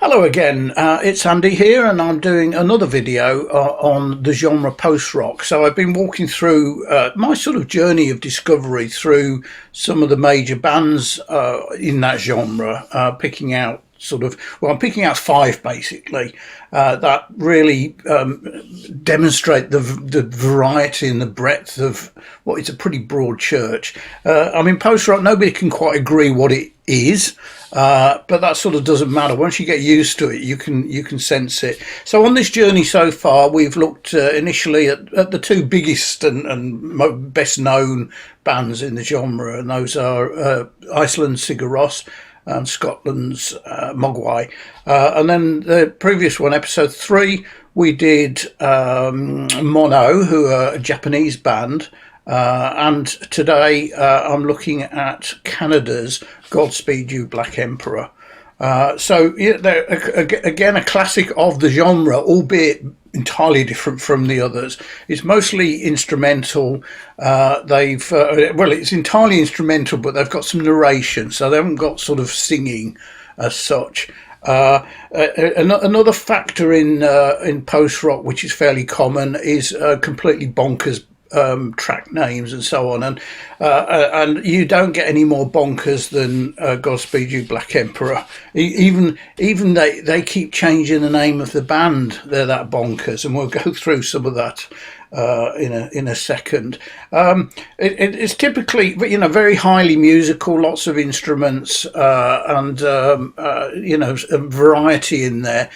Hello again, it's Andy here, and I'm doing another video on the genre post-rock. So I've been walking through my sort of journey of discovery through some of the major bands in that genre, picking out I'm picking out five basically that really demonstrate the variety and the breadth of what is a pretty broad church. I mean, post-rock, nobody can quite agree what it is. But that sort of doesn't matter. Once you get used to it, you can sense it. So on this journey so far, we've looked initially at the two biggest and best known bands in the genre, and those are Iceland's Sigur Rós and Scotland's Mogwai. And then the previous one, episode 3, we did Mono, who are a Japanese band. And today I'm looking at Canada's Godspeed You Black Emperor. So yeah, they're again a classic of the genre, albeit entirely different from the others. It's mostly instrumental. It's entirely instrumental, but they've got some narration, so they haven't got sort of singing as such. Another factor in post rock, which is fairly common, is completely bonkers track names and so on, and you don't get any more bonkers than Godspeed You Black Emperor. Even they keep changing the name of the band. They're that bonkers, and we'll go through some of that in a second. It's typically, very highly musical, lots of instruments, and variety in there.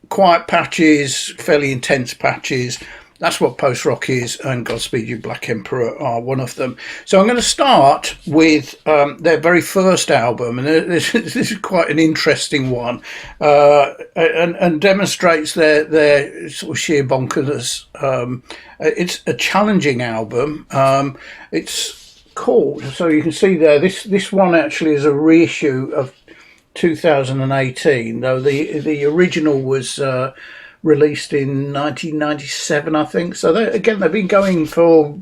Quiet patches, fairly intense patches. That's what post-rock is, and Godspeed You Black Emperor are one of them. So I'm going to start with their very first album, and this is quite an interesting one, and demonstrates their sort of sheer bonkerness. It's a challenging album. It's called, so you can see there, this one actually is a reissue of 2018, though the original was released in 1997, I think. So they've been going for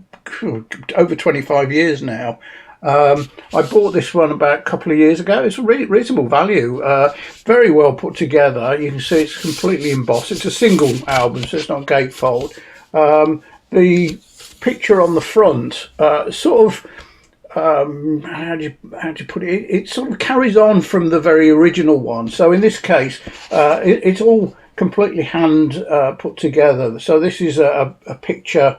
over 25 years now. I bought this one about a couple of years ago. It's a really reasonable value, very well put together. You can see it's completely embossed. It's a single album, so it's not gatefold. The picture on the front how do you put it? It sort of carries on from the very original one. So in this case, it's all completely hand put together. So this is a picture,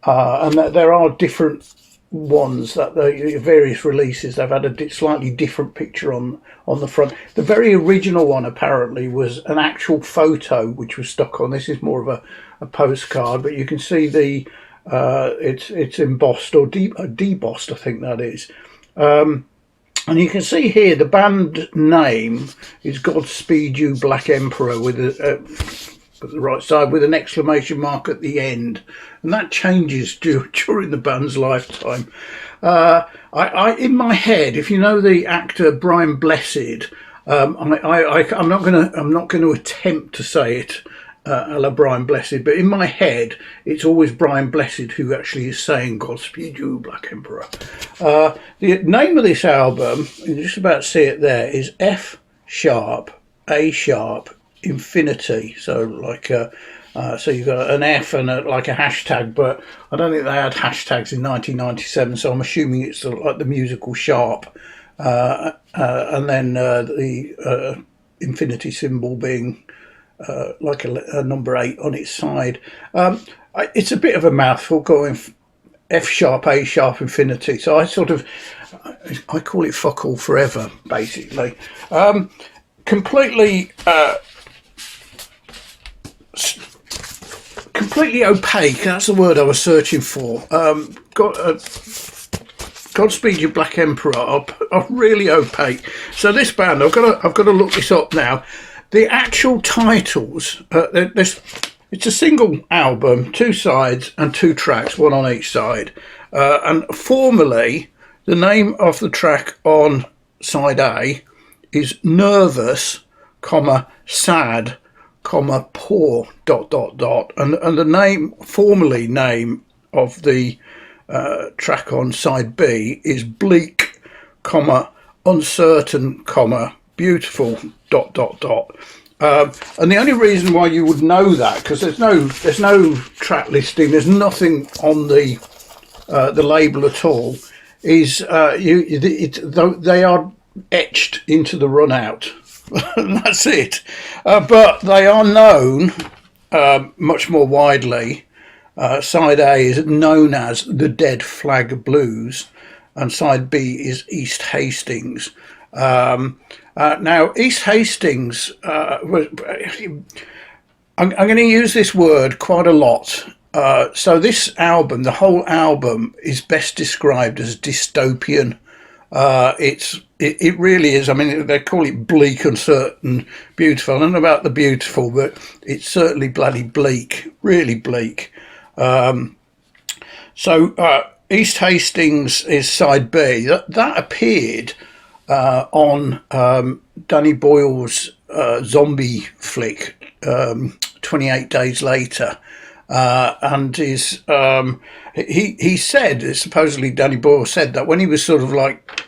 and there are different ones that the various releases, they've had a slightly different picture on the front. The very original one apparently was an actual photo which was stuck on. This is more of a postcard, but you can see the it's embossed or debossed, I think that is. And you can see here the band name is Godspeed You Black Emperor with at the right side with an exclamation mark at the end, and that changes during the band's lifetime. I in my head, if you know the actor Brian Blessed, I'm not going to attempt to say it a la Brian Blessed, but in my head it's always Brian Blessed who actually is saying Godspeed You Black Emperor. The name of this album, you just about see it there, is F sharp A sharp infinity. So like so you've got an F and like a hashtag, but I don't think they had hashtags in 1997, so I'm assuming it's like the musical sharp, and then the infinity symbol being like a number 8 on its side. It's a bit of a mouthful going F sharp A sharp infinity, so I call it fuck all forever basically. Completely opaque, that's the word I was searching for. Godspeed You Black Emperor are really opaque. So this band, I've got to look this up now. The actual titles, it's a single album, 2 sides and 2 tracks, 1 on each side. And formally, the name of the track on side A is Nervous, Sad, Poor, ... And the formally name of the track on side B is Bleak, Uncertain, beautiful, dot, dot, dot. And the only reason why you would know that, because there's no track listing, there's nothing on the label at all, is they are etched into the run out. That's it. But they are known much more widely. Side A is known as the Dead Flag Blues, and side B is East Hastings. Now, East Hastings, I'm going to use this word quite a lot. So this album, the whole album, is best described as dystopian. It really is. I mean, they call it bleak, uncertain, beautiful. I don't know about the beautiful, but it's certainly bloody bleak, really bleak. East Hastings is side B. That appeared on Danny Boyle's zombie flick, 28 Days Later. And is he said, supposedly Danny Boyle said that when he was sort of like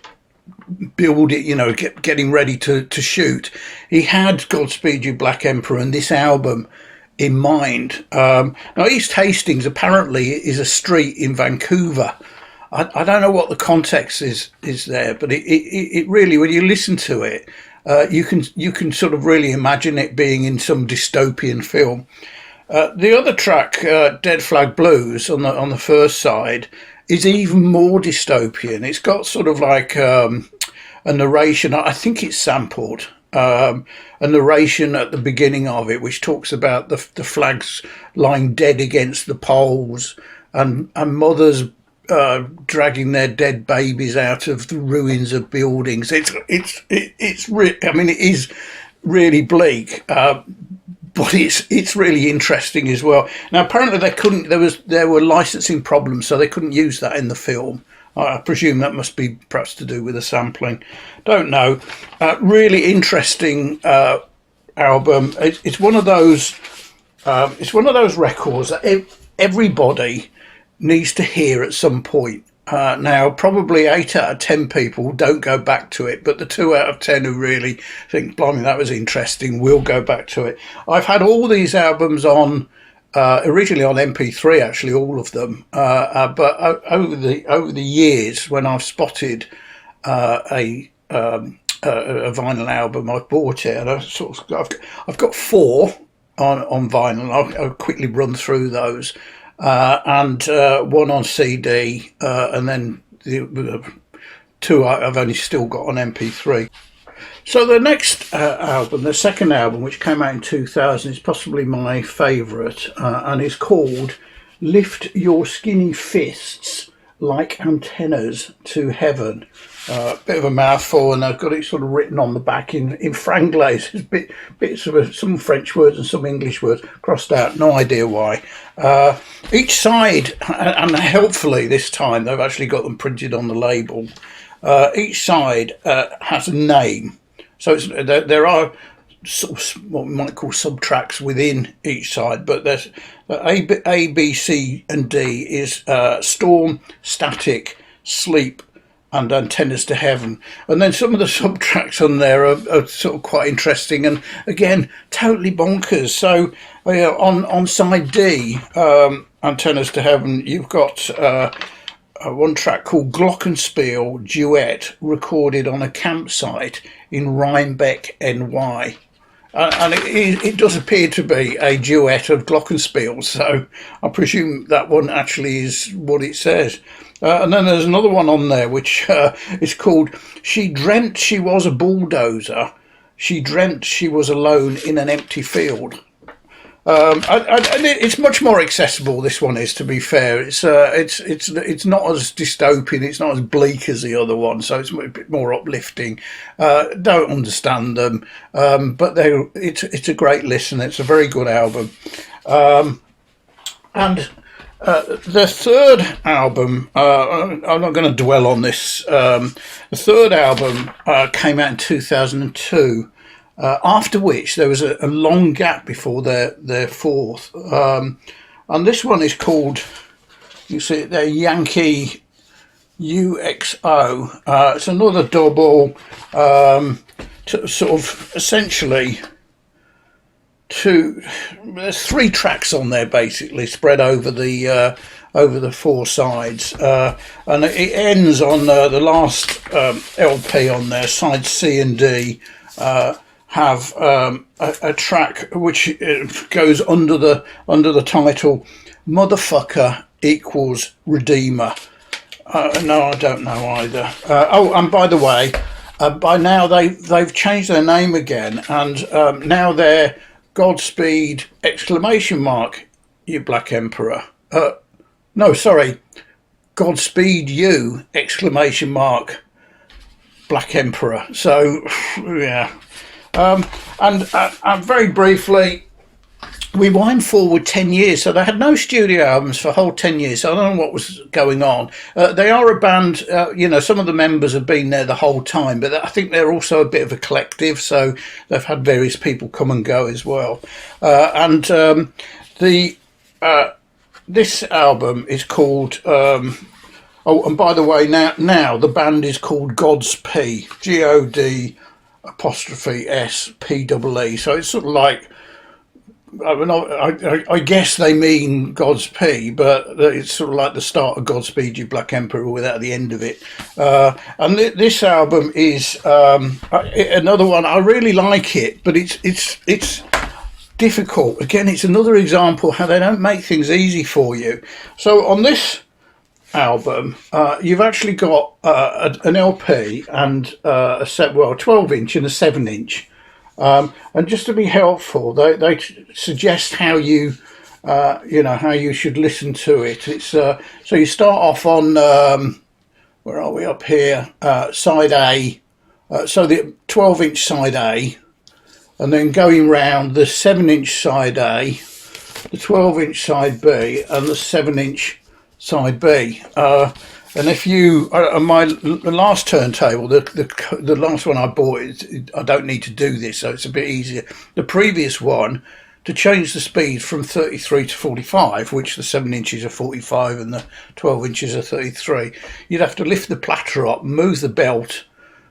getting ready to shoot, he had Godspeed You Black Emperor and this album in mind. Now, East Hastings apparently is a street in Vancouver. I don't know what the context is there, but it really, when you listen to it, you can sort of really imagine it being in some dystopian film. The other track, Dead Flag Blues, on the first side, is even more dystopian. It's got sort of like a narration. I think it's sampled. A narration at the beginning of it, which talks about the flags lying dead against the poles, and mothers dragging their dead babies out of the ruins of buildings. I mean, it is really bleak. But it's really interesting as well. Now, apparently there were licensing problems, so they couldn't use that in the film. I presume that must be perhaps to do with the sampling. Don't know. Really interesting album. It's one of those. It's one of those records that everybody needs to hear at some point. Now, probably 8 out of 10 people don't go back to it, but the 2 out of 10 who really think, blimey, that was interesting, will go back to it. I've had all these albums on, originally on MP3, actually, all of them. But over the years, when I've spotted a vinyl album, I've bought it, and I've got 4 on vinyl. I'll quickly run through those. And 1 on CD, and then the 2 I've only still got on MP3. So the next album, the second album, which came out in 2000, is possibly my favourite, and it's called Lift Your Skinny Fists Like Antennas to Heaven. Bit of a mouthful, and I've got it sort of written on the back in Franglais. There's bits of some French words and some English words crossed out, no idea why. Each side, and helpfully this time they've actually got them printed on the label, each side has a name. So there are sort of what we might call sub-tracks within each side, but there's A, B, C and D is Storm, Static, Sleep and Antennas to Heaven. And then some of the sub-tracks on there are sort of quite interesting and, again, totally bonkers. So on side D, Antennas to Heaven, you've got one track called Glockenspiel Duet, recorded on a campsite in Rhinebeck, NY. And it does appear to be a duet of Glockenspiel, so I presume that one actually is what it says. And then there's another one on there which is called She Dreamt She Was a Bulldozer, She Dreamt She Was Alone in an Empty Field. It's much more accessible, this one is, to be fair. It's not as dystopian, it's not as bleak as the other one, so it's a bit more uplifting. Don't understand them, but it's a great listen. It's a very good album. And the third album, I'm not going to dwell on this. The third album came out in 2002. After which there was a long gap before their fourth. And this one is called, you see it there, Yankee UXO. It's another double. sort of essentially there's 3 tracks on there basically spread over the 4 sides, and it ends on the last LP on there, side C and D. Have a track which goes under the title "Motherfucker Equals Redeemer." No, I don't know either. Oh, and by the way, by now they've changed their name again, and now they're Godspeed You Black Emperor. No, sorry, Godspeed You Black Emperor. So yeah. And very briefly, we wind forward 10 years. So they had no studio albums for a whole 10 years. So I don't know what was going on. They are a band, some of the members have been there the whole time, but I think they're also a bit of a collective. So they've had various people come and go as well. This album is called... oh, and by the way, now the band is called Godspeed, G-O-D... ''S-P-E-E. So it's sort of like, I guess they mean Godspeed, but it's sort of like the start of Godspeed You Black Emperor without the end of it. And this album is another one. I really like it, but it's difficult. Again, it's another example how they don't make things easy for you. So on this album, you've actually got an LP and a 12-inch and a 7-inch, and just to be helpful, they suggest how you should listen to it. It's so you start off on where are we up here? Side A, so the 12-inch side A, and then going round the 7-inch side A, the 12-inch side B, and the 7-inch side B, and if you my last turntable, the last one I bought, I don't need to do this, so it's a bit easier. The previous one, to change the speed from 33 to 45, which the 7 inches are 45 and the 12 inches are 33, you'd have to lift the platter up, move the belt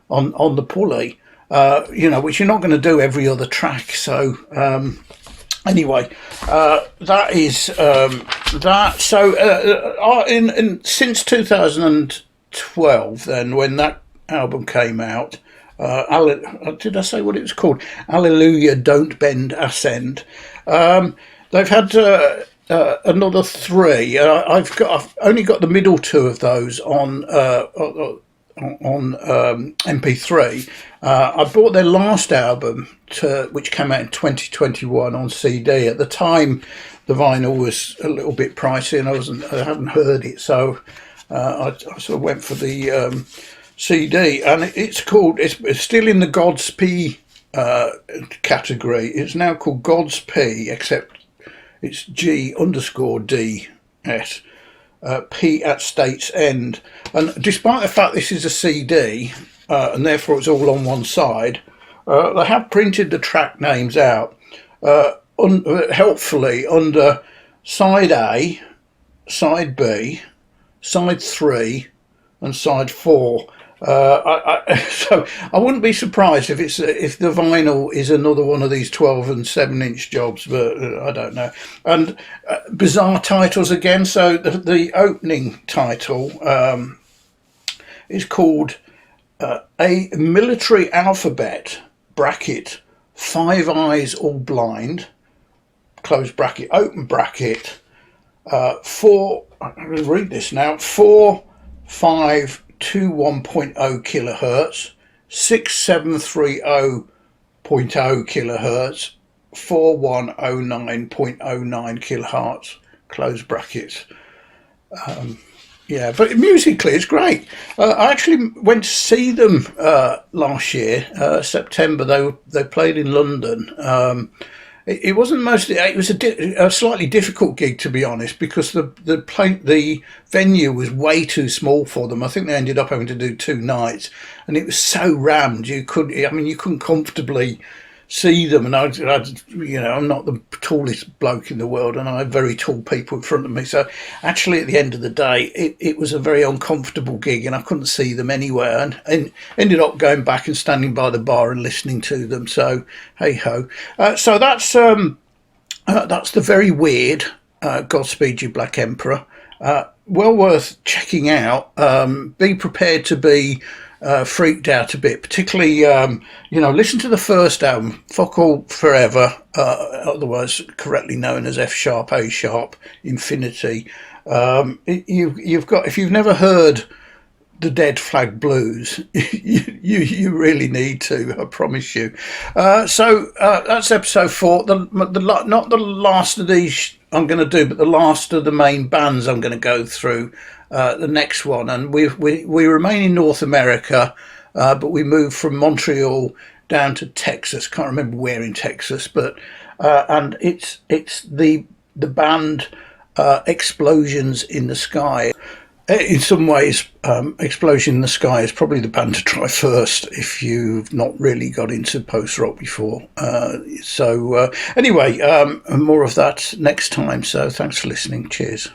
on the pulley, which you're not going to do every other track. So anyway, that is that. So since 2012, then when that album came out, did I say what it was called? Hallelujah, Don't Bend, Ascend. They've had another 3. I've only got the middle 2 of those on MP3. I bought their last album, which came out in 2021 on CD. At the time, the vinyl was a little bit pricey, and I hadn't heard it, so I sort of went for the CD. And it's still in the Godspeed category. It's now called Godspeed, except it's G_DS. P at State's End, and despite the fact this is a CD and therefore it's all on one side, they have printed the track names out helpfully under side A, side B, side 3 and side 4. So I wouldn't be surprised if the vinyl is another one of these 12 and 7-inch jobs, but I don't know. And bizarre titles again. So the opening title is called A Military Alphabet bracket 5 Eyes All Blind, close bracket, open bracket, 4. I'm going to read this now. 452 1.0 kilohertz, 6730.0 kilohertz, 4109.09 kilohertz, close brackets. Yeah, but musically it's great. I actually went to see them last year, September. They played in London. It wasn't mostly. It was a slightly difficult gig, to be honest, because the venue was way too small for them. I think they ended up having to do 2 nights, and it was so rammed you couldn't comfortably see them, and I'm not the tallest bloke in the world, and I have very tall people in front of me. So actually, at the end of the day, it was a very uncomfortable gig, and I couldn't see them anywhere, and ended up going back and standing by the bar and listening to them. So hey ho. So that's the very weird Godspeed You Black Emperor. Well worth checking out. Be prepared to be freaked out a bit, particularly listen to the first album, Fuck All Forever, otherwise correctly known as F sharp A sharp Infinity. You've got, if you've never heard the Dead Flag Blues, you really need to, I promise you. So that's episode 4. Not the last of these I'm going to do, but the last of the main bands I'm going to go through. The next one, and we remain in North America, but we moved from Montreal down to Texas. Can't remember where in Texas, but and it's the band Explosions in the Sky. In some ways, Explosion in the Sky is probably the band to try first if you've not really got into post-rock before. Anyway, more of that next time. So thanks for listening. Cheers.